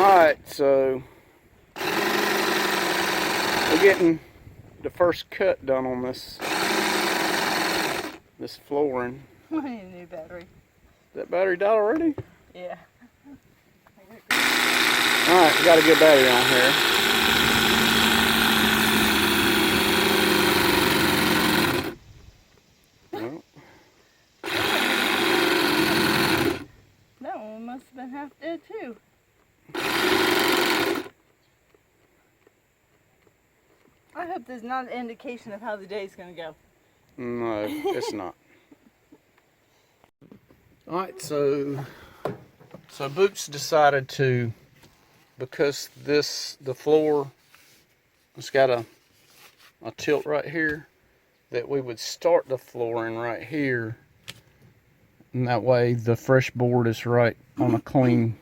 Alright, so we're getting the first cut done on this flooring. I need a new battery. That battery died already? Yeah. Alright, we got a good battery on here. Well, that one must have been half dead too. I hope there's not an indication of how the day's gonna go. no, it's not. Alright, so Boots decided to, because the floor has got a tilt right here, that we would start the flooring right here, and that way the fresh board is right on a clean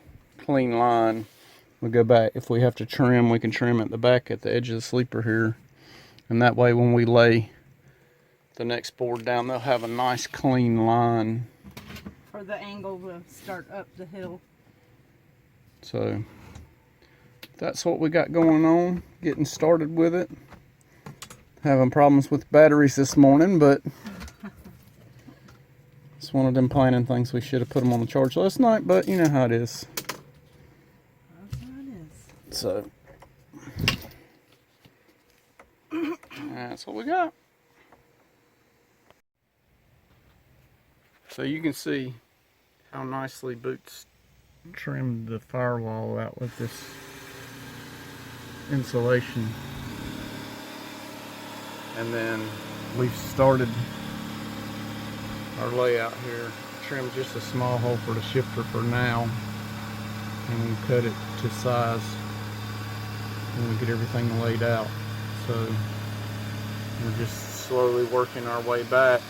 line. We go back, if we have to trim, we can trim at the back at the edge of the sleeper here, and that way when we lay the next board down, they'll have a nice clean line. For the angle to start up the hill. So that's what we got going on, getting started with it. Having problems with batteries this morning, but it's one of them planning things. We should have put them on the charge last night, but you know how it is. That's how it is. So that's what we got. So you can see how nicely Boots trimmed the firewall out with this insulation. And then we've started our layout here. Trimmed just a small hole for the shifter for now, and we'll cut it to size when we get everything laid out. So we're just slowly working our way back,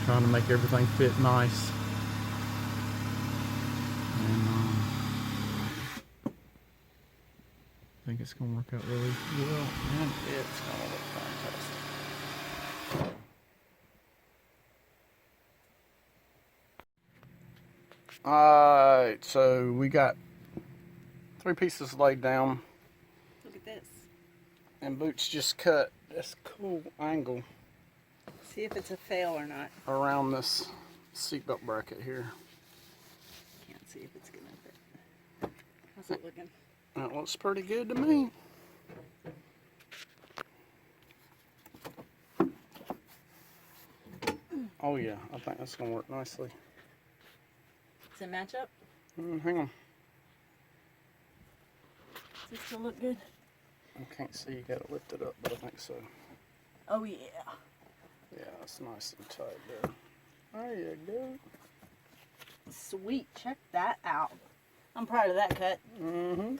trying to make everything fit nice. And I think it's going to work out really well, and it's going to look fantastic. Alright, so we got 3 pieces laid down. Look at this. And Boots just cut this cool angle. See if it's a fail or not. Around this seatbelt bracket here. Can't see if it's gonna fit. How's it looking? That looks pretty good to me. Oh yeah, I think that's gonna work nicely. Does it match up? Hang on. Does it still look good? I can't see, you gotta lift it up, but I think so. Oh yeah. Yeah, it's nice and tight there. There you go. Sweet, check that out. I'm proud of that cut. Mm-hmm.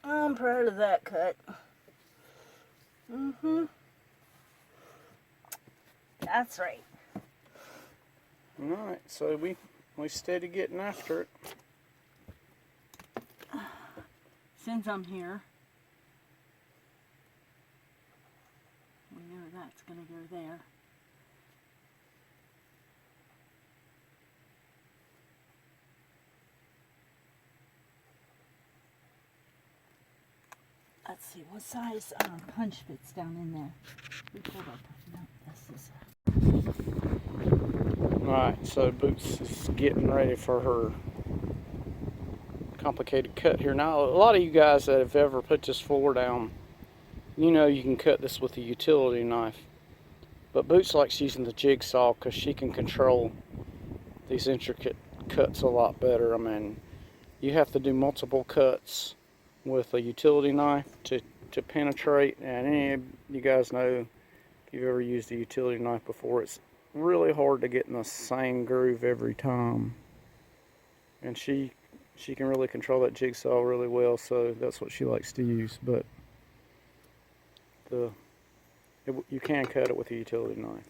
I'm proud of that cut. Mm-hmm. That's right. Alright, so we steady getting after it. Since I'm here, we know that's gonna go there. Let's see, what size punch fits down in there? We pulled up. No, this is. Alright, so Boots is getting ready for her complicated cut here. Now, a lot of you guys that have ever put this floor down, you know you can cut this with a utility knife. But Boots likes using the jigsaw because she can control these intricate cuts a lot better. I mean, you have to do multiple cuts with a utility knife to penetrate, and any of you guys know, if you've ever used a utility knife before, it's really hard to get in the same groove every time. And she can really control that jigsaw really well, so that's what she likes to use. But you can cut it with a utility knife.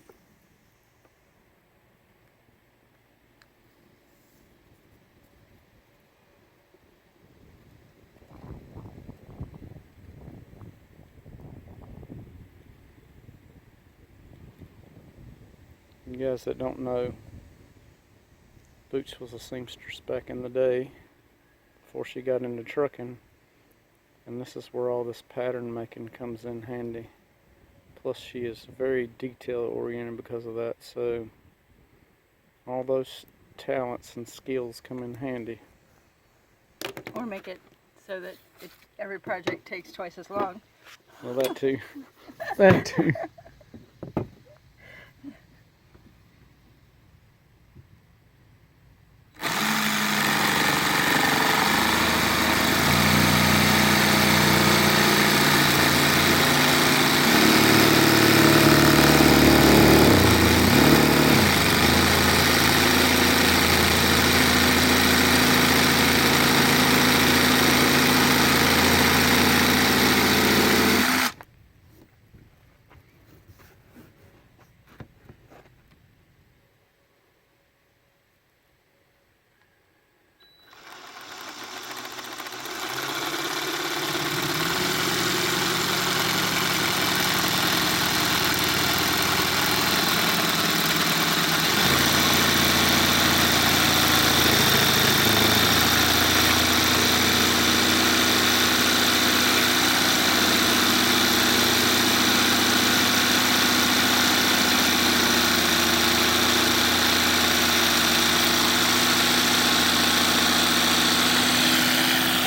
You guys that don't know, Boots was a seamstress back in the day. before she got into trucking. And this is where all this pattern making comes in handy. Plus she is very detail oriented because of that, so all those talents and skills come in handy. Or make it so that every project takes twice as long. Well, that too. That too.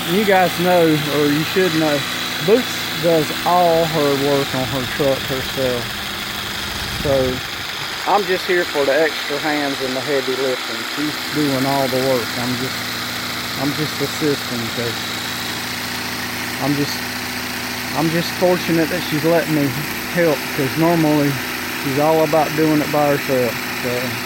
You guys know, or you should know, Boots does all her work on her truck herself. So I'm just here for the extra hands and the heavy lifting. She's doing all the work. I'm just assisting, because I'm just fortunate that she's letting me help, because normally she's all about doing it by herself. So.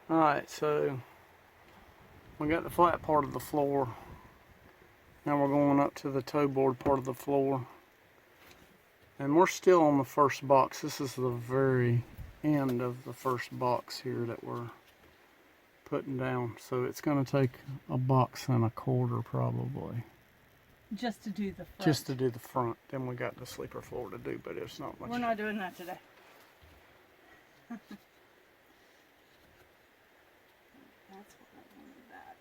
Alright, so we got the flat part of the floor. Now we're going up to the toe board part of the floor. And we're still on the first box. This is the very end of the first box here that we're putting down. So it's going to take a box and a quarter probably. Just to do the front. Just to do the front. Then we got the sleeper floor to do, but it's not much. We're not doing that today. That's what I wanted that.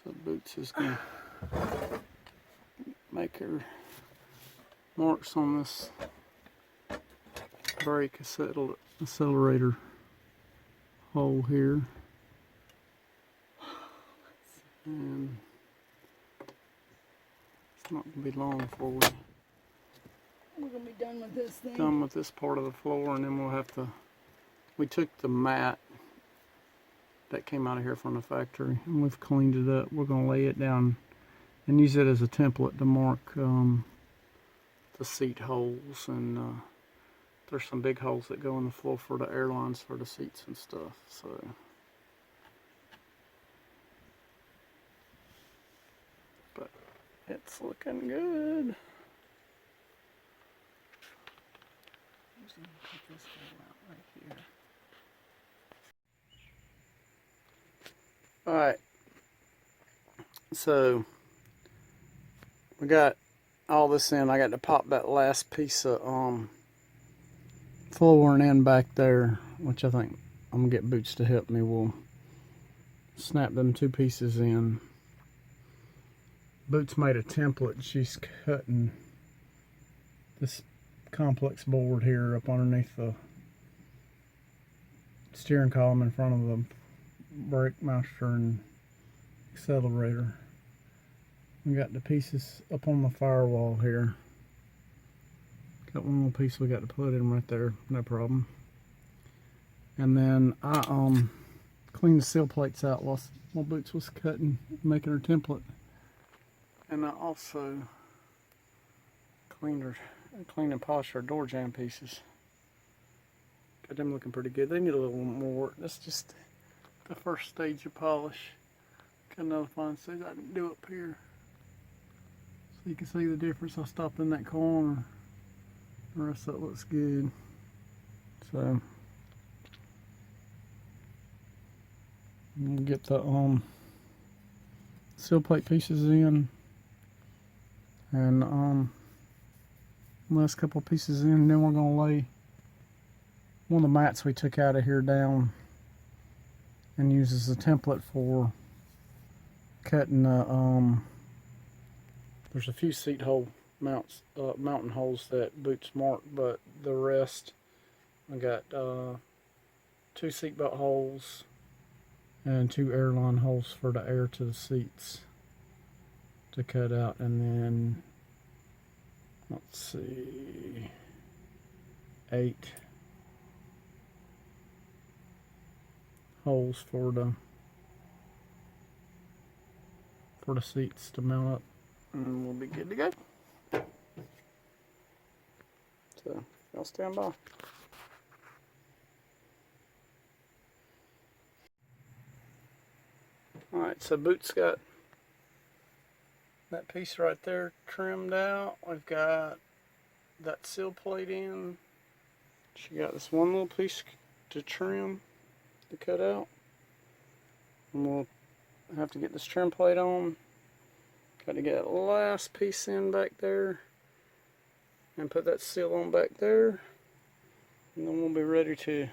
So Boots is going to make her marks on this brake accelerator hole here. And it's not going to be long before we're going to be done with this thing. Done with this part of the floor, and then we'll have to, we took the mat that came out of here from the factory and we've cleaned it up. We're going to lay it down and use it as a template to mark the seat holes, and there's some big holes that go in the floor for the airlines for the seats and stuff. So but it's looking good. I'm just going to cut this hole out right here. Alright, so we got all this in. I got to pop that last piece of flooring in back there, which I think I'm going to get Boots to help me. We'll snap them two pieces in. Boots made a template. She's cutting this complex board here up underneath the steering column in front of the brake master and accelerator. We got the pieces up on the firewall here. Got one little piece we got to put in right there, no problem. And then I cleaned the seal plates out while Boots was cutting, making her template. And I also cleaned and polished her door jamb pieces. Got them looking pretty good. They need a little more work. That's just the first stage of polish. Got another fine stage I can do up here. So you can see the difference. I stopped in that corner. The rest of it looks good. So we'll get the seal plate pieces in, and last couple pieces in, and then we're gonna lay one of the mats we took out of here down and use as a template for cutting the there's a few seat hole mounting holes that Boots marked, but the rest I got 2 seatbelt holes and 2 airline holes for the air to the seats to cut out, and then let's see, 8 holes for the seats to mount up, and we'll be good to go. So y'all stand by. Alright, so Boots got that piece right there trimmed out. We've got that seal plate in. She got this one little piece to trim, to cut out. And we'll have to get this trim plate on. Got to get that last piece in back there and put that seal on back there. And then we'll be ready to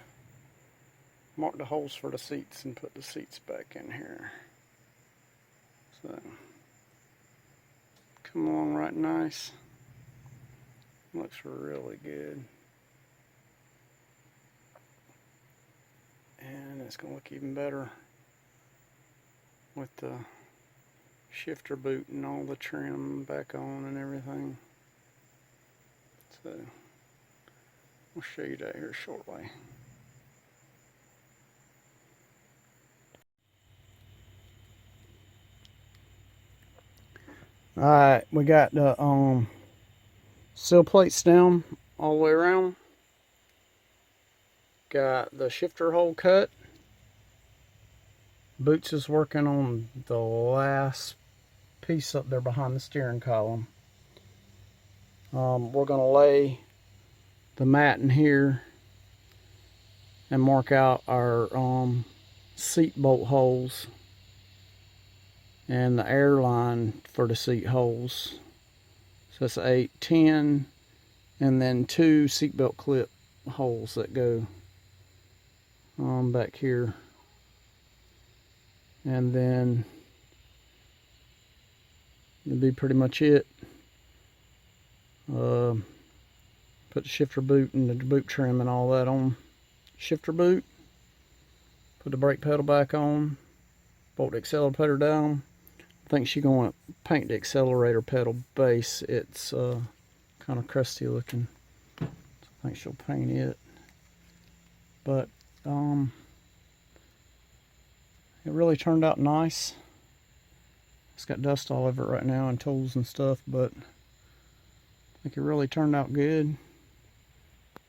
mark the holes for the seats and put the seats back in here. So, come along right nice. Looks really good. And it's going to look even better with the shifter boot and all the trim back on and everything. So, we'll show you that here shortly. Alright, we got the seal plates down all the way around. Got the shifter hole cut. Boots is working on the last piece up there behind the steering column. We're going to lay the mat in here and mark out our seat bolt holes and the air line for the seat holes. So that's 8, 10, and then 2 seatbelt clip holes that go back here. And then it'll be pretty much it. Put the shifter boot and the boot trim and all that on shifter boot. Put the brake pedal back on. Bolt the accelerator down. I think she's going to paint the accelerator pedal base. It's kind of crusty looking. So I think she'll paint it. But it really turned out nice. It's got dust all over it right now and tools and stuff, but I think it really turned out good.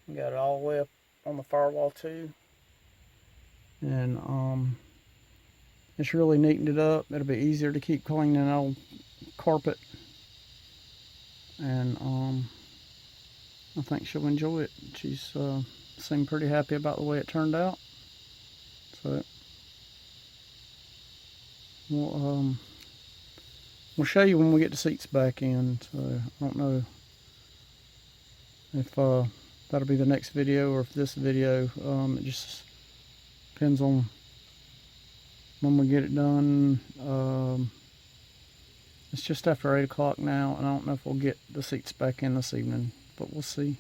We got it all the way up on the firewall too. And it's really neatened it up. It'll be easier to keep cleaning old carpet. And I think she'll enjoy it. She's seemed pretty happy about the way it turned out. So we'll show you when we get the seats back in. So I don't know if that'll be the next video or if this video. It just depends on when we get it done. It's just after 8 o'clock now, and I don't know if we'll get the seats back in this evening, but we'll see.